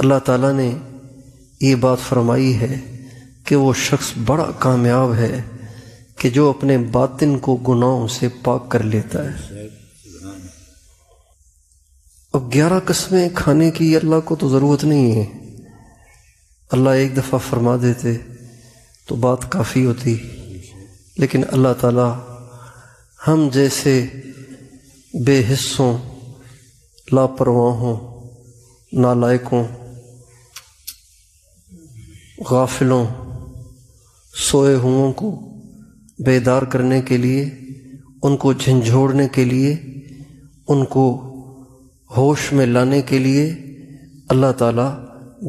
اللہ تعالیٰ نے یہ بات فرمائی ہے کہ وہ شخص بڑا کامیاب ہے کہ جو اپنے باطن کو گناہوں سے پاک کر لیتا ہے۔ اب 11 قسمیں کھانے کی اللہ کو تو ضرورت نہیں ہے، اللہ ایک دفعہ فرما دیتے تو بات کافی ہوتی، لیکن اللہ تعالیٰ ہم جیسے بے حصوں، لاپرواہوں، نالائقوں، غافلوں، سوئے ہوئوں کو بیدار کرنے کے لیے، ان کو جھنجھوڑنے کے لیے، ان کو ہوش میں لانے کے لیے اللہ تعالیٰ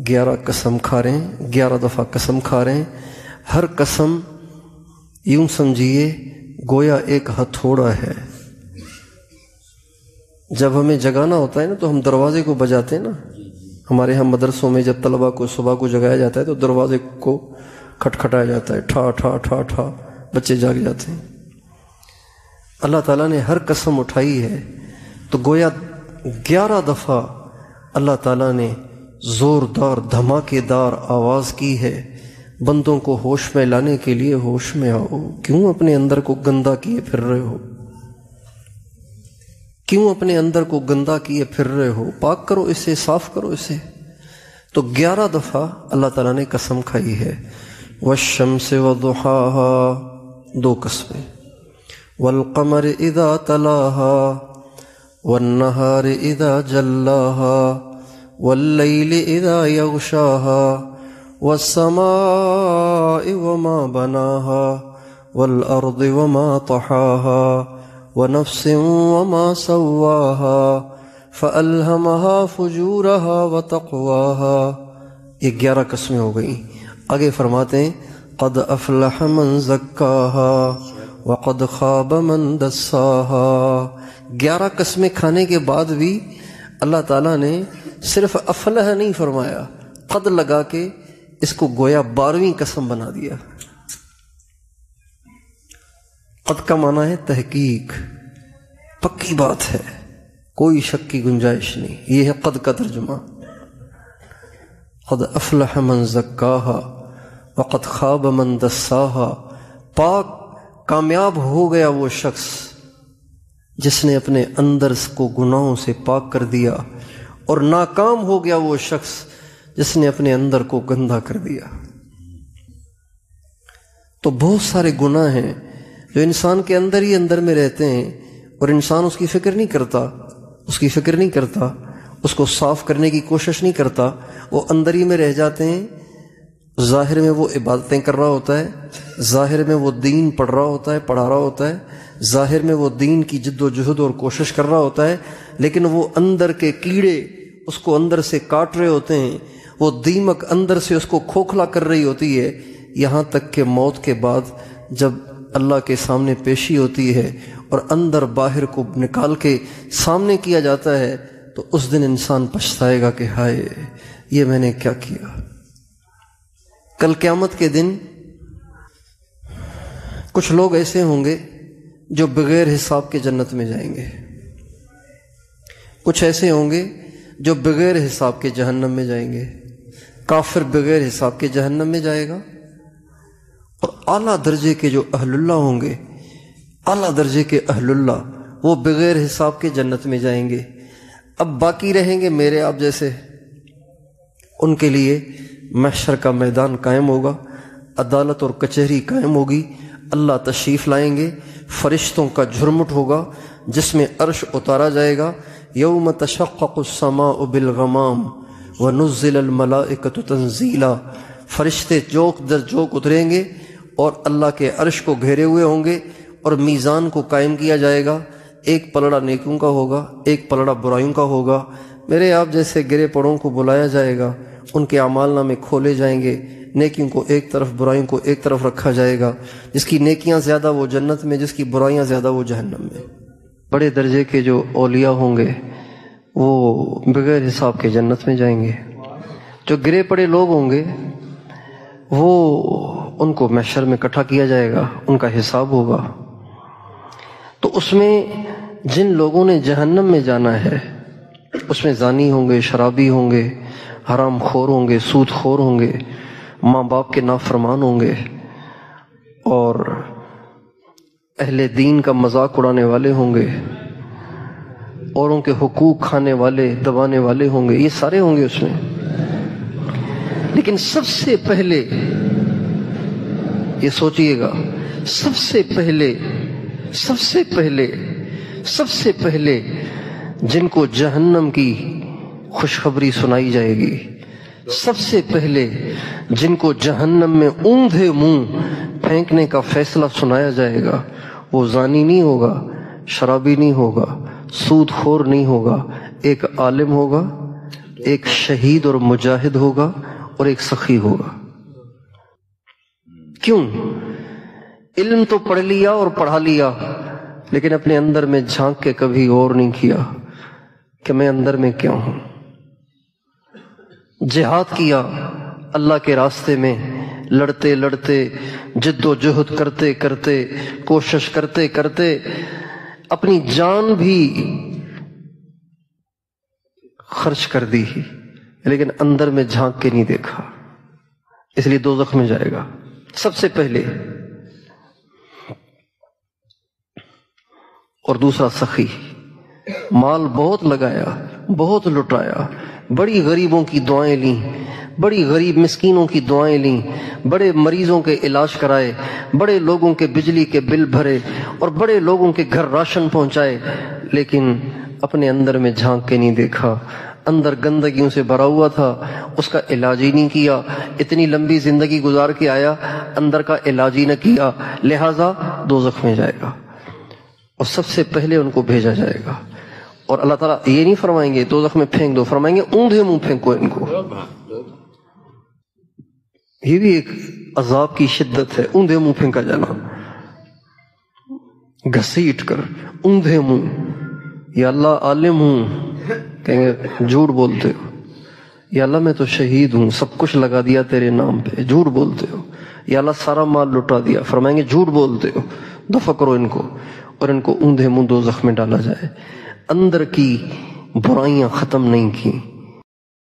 11 قسم کھا رہے ہیں، 11 دفعہ قسم کھا رہے ہیں۔ ہر قسم یوں سمجھیے گویا ایک ہتھوڑا ہے۔ جب ہمیں جگانا ہوتا ہے نا تو ہم دروازے کو بجاتے ہیں نا، ہمارے ہم مدرسوں میں جب طلبہ کو صبح کو جگایا جاتا ہے تو دروازے کو کھٹکھٹایا جاتا ہے، ٹھا ٹھا ٹھا ٹھا، بچے جاگ جاتے ہیں۔ اللہ تعالیٰ نے ہر قسم اٹھائی ہے تو گویا 11 دفعہ اللہ تعالیٰ نے زوردار دھماکے دار آواز کی ہے بندوں کو ہوش میں لانے کے لیے، ہوش میں آؤ، کیوں اپنے اندر کو گندا کیے پھر رہے ہو؟ کیوں اپنے اندر کو گندا کیے پھر رہے ہو؟ پاک کرو اسے، صاف کرو اسے۔ تو 11 دفعہ اللہ تعالیٰ نے قسم کھائی ہے۔ والشمس وضحاها 2 قسمیں، والقمر اذا تلاها والنہار اذا جلاها واللیل اذا یغشاها والسماء وما بناها والارض وما طحاها ونفس وما سواها فألهمها فجورها وتقواها۔ یہ 11 قسمیں ہو گئیں۔ آگے فرماتے ہیں قد افلح من زکاها وقد خاب من دساها۔ 11 قسمیں کھانے کے بعد بھی اللہ تعالیٰ نے صرف افلح نہیں فرمایا، قد لگا کے اس کو گویا 12ویں قسم بنا دیا۔ قد کا معنی ہے تحقیق، پکی بات ہے، کوئی شک کی گنجائش نہیں، یہ ہے قد کا ترجمہ۔ قد افلح من زکاها وقد خاب من دساها۔ پاک کامیاب ہو گیا وہ شخص جس نے اپنے اندر کو گناہوں سے پاک کر دیا، اور ناکام ہو گیا وہ شخص جس نے اپنے اندر کو گندا کر دیا۔ تو بہت سارے گناہ ہیں جو انسان کے اندر ہی اندر میں رہتے ہیں اور انسان اس کی فکر نہیں کرتا، اس کو صاف کرنے کی کوشش نہیں کرتا، وہ اندر ہی میں رہ جاتے ہیں۔ ظاہر میں وہ عبادتیں کر رہا ہوتا ہے، ظاہر میں وہ دین پڑھا رہا ہوتا ہے، ظاہر میں وہ دین کی جد و جہد اور کوشش کر رہا ہوتا ہے، لیکن وہ اندر کے کیڑے اس کو اندر سے کاٹ رہے ہوتے ہیں، وہ دیمک اندر سے اس کو کھوکھلا کر رہی ہوتی ہے، یہاں تک کہ موت کے بعد جب اللہ کے سامنے پیشی ہوتی ہے اور اندر باہر کو نکال کے سامنے کیا جاتا ہے تو اس دن انسان پچھتائے گا کہ ہائے یہ میں نے کیا کیا۔ کل قیامت کے دن کچھ لوگ ایسے ہوں گے جو بغیر حساب کے جنت میں جائیں گے، کچھ ایسے ہوں گے جو بغیر حساب کے جہنم میں جائیں گے۔ کافر بغیر حساب کے جہنم میں جائے گا، اور اعلیٰ درجے کے جو اہل اللہ ہوں گے، اعلیٰ درجے کے اہل اللہ، وہ بغیر حساب کے جنت میں جائیں گے۔ اب باقی رہیں گے میرے آپ جیسے، ان کے لیے محشر کا میدان قائم ہوگا، عدالت اور کچہری قائم ہوگی، اللہ تشریف لائیں گے، فرشتوں کا جھرمٹ ہوگا جس میں عرش اتارا جائے گا۔ یوم تشقق السماء بالغمام ونزل الملائکۃ تنزیلا۔ فرشتے جوک در جوک اتریں گے اور اللہ کے عرش کو گھیرے ہوئے ہوں گے، اور میزان کو قائم کیا جائے گا۔ ایک پلڑا نیکیوں کا ہوگا، ایک پلڑا برائیوں کا ہوگا۔ میرے آپ جیسے گرے پڑوں کو بلایا جائے گا، ان کے اعمال نامے کھولے جائیں گے، نیکیوں کو ایک طرف برائیوں کو ایک طرف رکھا جائے گا۔ جس کی نیکیاں زیادہ وہ جنت میں، جس کی برائیاں زیادہ وہ جہنم میں۔ بڑے درجے کے جو اولیاء ہوں گے وہ بغیر حساب کے جنت میں جائیں گے، جو گرے پڑے لوگ ہوں گے وہ ان کو محشر میں اکٹھا کیا جائے گا، ان کا حساب ہوگا۔ تو اس میں جن لوگوں نے جہنم میں جانا ہے اس میں زانی ہوں گے، شرابی ہوں گے، حرام خور ہوں گے، سود خور ہوں گے، ماں باپ کے نافرمان ہوں گے، اور اہل دین کا مذاق اڑانے والے ہوں گے، اوروں کے حقوق کھانے والے، دبانے والے ہوں گے، یہ سارے ہوں گے اس میں۔ لیکن سب سے پہلے یہ سوچئے گا، سب سے پہلے جن کو جہنم کی خوشخبری سنائی جائے گی، سب سے پہلے جن کو جہنم میں اوندھے منہ پھینکنے کا فیصلہ سنایا جائے گا، وہ زانی نہیں ہوگا، شرابی نہیں ہوگا، سود خور نہیں ہوگا، ایک عالم ہوگا، ایک شہید اور مجاہد ہوگا، اور ایک سخی ہوگا۔ کیوں؟ علم تو پڑھ لیا اور پڑھا لیا، لیکن اپنے اندر میں جھانک کے کبھی غور نہیں کیا کہ میں اندر میں کیا ہوں۔ جہاد کیا اللہ کے راستے میں، لڑتے لڑتے، جد و جہد کرتے کرتے، کوشش کرتے کرتے اپنی جان بھی خرچ کر دی، لیکن اندر میں جھانک کے نہیں دیکھا، اس لیے دوزخ میں جائے گا سب سے پہلے۔ اور دوسرا سخی، مال بہت لگایا، بہت لٹایا، بڑی غریبوں کی دعائیں لیں، بڑی غریب مسکینوں کی دعائیں لیں، بڑے مریضوں کے علاج کرائے، بڑے لوگوں کے بجلی کے بل بھرے، اور بڑے لوگوں کے گھر راشن پہنچائے، لیکن اپنے اندر میں جھانک کے نہیں دیکھا، اندر گندگیوں سے بھرا ہوا تھا، اس کا علاج ہی نہیں کیا، اتنی لمبی زندگی گزار کے آیا، اندر کا علاج ہی نہ کیا، لہذا دوزخ میں جائے گا، اور سب سے پہلے ان کو بھیجا جائے گا۔ اور اللہ تعالیٰ یہ نہیں فرمائیں گے دوزخ میں پھینک دو، فرمائیں گے اوندھے منہ پھینکو ان کو۔ یہ بھی ایک عذاب کی شدت ہے، اوندھے منہ پھینکا جانا، گھسیٹ کر اوندھے منہ۔ یا اللہ عالم ہوں، کہیں گے جھوٹ بولتے ہو، یا اللہ میں تو شہید ہوں، سب کچھ لگا دیا تیرے نام پہ، جھوٹ بولتے ہو، یا اللہ سارا مال لٹا دیا، فرمائیں گے جھوٹ بولتے ہو، دفع کرو ان کو، اور ان کو اوندھے منہ دوزخ میں ڈالا جائے۔ اندر کی برائیاں ختم نہیں کی،